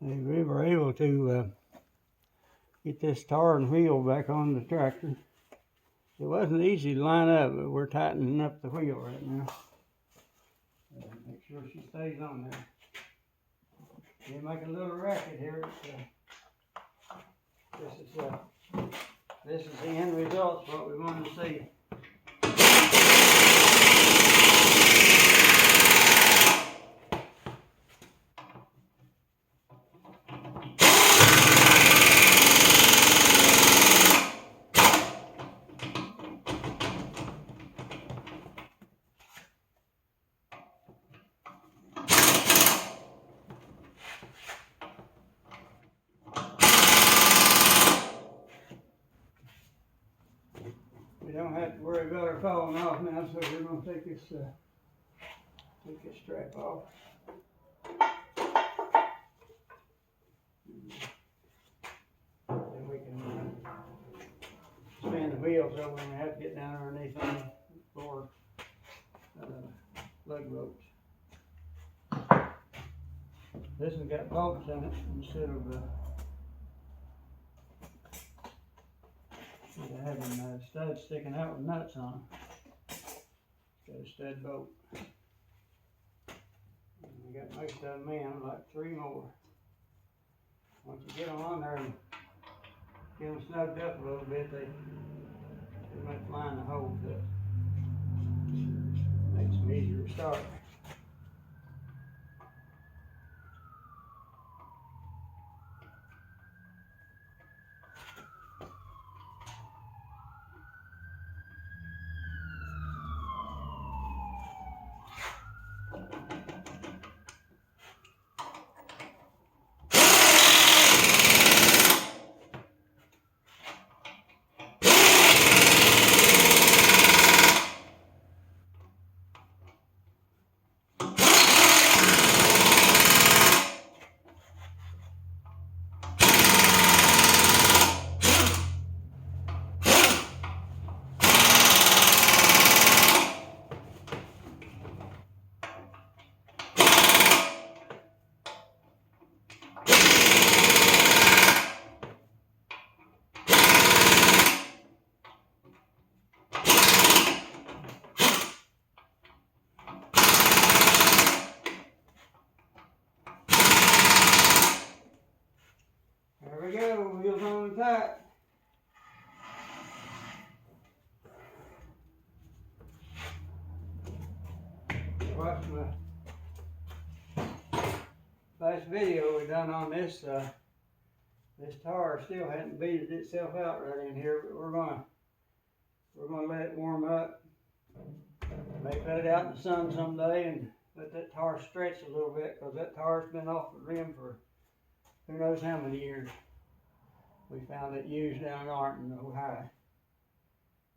We were able to get this tar and wheel back on the tractor. It wasn't easy to line up, but we're tightening up the wheel right now. Make sure she stays on there. You make a little racket here. This is the end result, what we want to see. We don't have to worry about her falling off now, so we're going to take this strap off. Then we can spin the wheel so we don't have to get down underneath them for lug ropes. This one's got bolts in it instead of having studs sticking out with nuts on them. It's got a stud bolt. And we got most of them in, like 3 more. Once you get them on there and get them snugged up a little bit, they pretty much line the holes up. Makes them easier to start. There we go, wheels on tight. Watch my last video we done on this. This tar still hadn't beated itself out right in here, but we're gonna let it warm up. May put it out in the sun someday and let that tar stretch a little bit, because that tar's been off the rim for who knows how many years. We found it used down in Arlington, Ohio.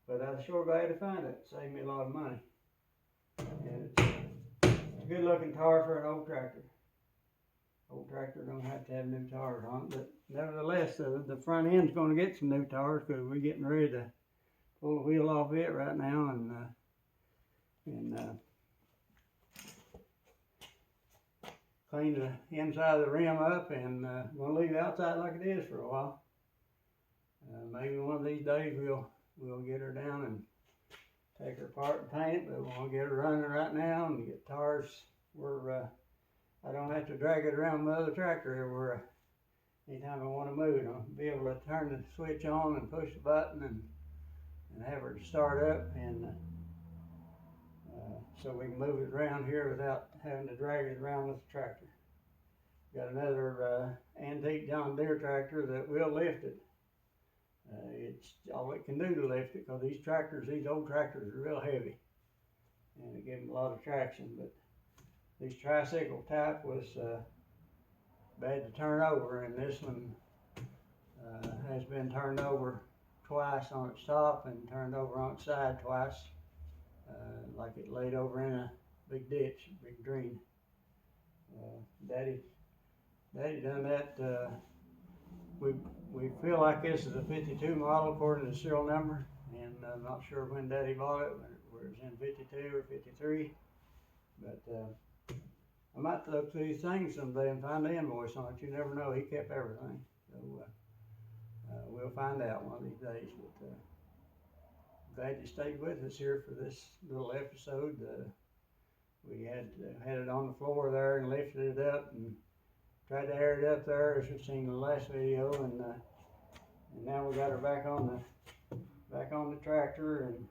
But I was sure glad to find it. Saved me a lot of money. And it's a good looking tar for an old tractor. Old tractor don't have to have new tires on it, but nevertheless, the front end's going to get some new tires, because we're getting ready to pull the wheel off it right now and clean the inside of the rim up, and we'll leave the outside like it is for a while. Maybe one of these days we'll get her down and take her apart and paint it, but we want to get her running right now and get tires where I don't have to drag it around my other tractor everywhere. Anytime I want to move it, I'll be able to turn the switch on and push the button and have her start up, and so we can move it around here without having to drag it around with the tractor. Got another antique John Deere tractor that will lift it. It's all it can do to lift it, because these old tractors are real heavy, and it gives them a lot of traction. But this tricycle type was bad to turn over, and this one has been turned over twice on its top and turned over on its side twice, like it laid over in a big ditch, big drain. Daddy done that. We feel like this is a 52 model according to the serial number, and I'm not sure when Daddy bought it, whether it was in 52 or 53, but I might look through these things someday and find the invoice on it. You never know. He kept everything. So we'll find out one of these days. But glad you stayed with us here for this little episode. We had it on the floor there and lifted it up and tried to air it up there, as you've seen in the last video, and now we got her back on the tractor, and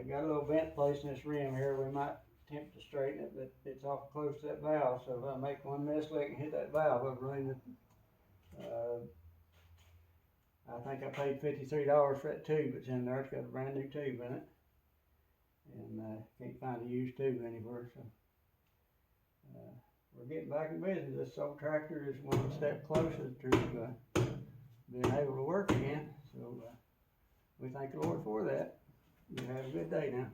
got a little vent place in this rim here. We might attempt to straighten it, but it's awful close to that valve, so if I make one misclick and hit that valve, I'll ruin it. I think I paid $53 for that tube that's in there. It's got a brand new tube in it, and can't find a used tube anywhere, so we're getting back in business. This old tractor is one step closer to being able to work again, so we thank the Lord for that. You have a good day now.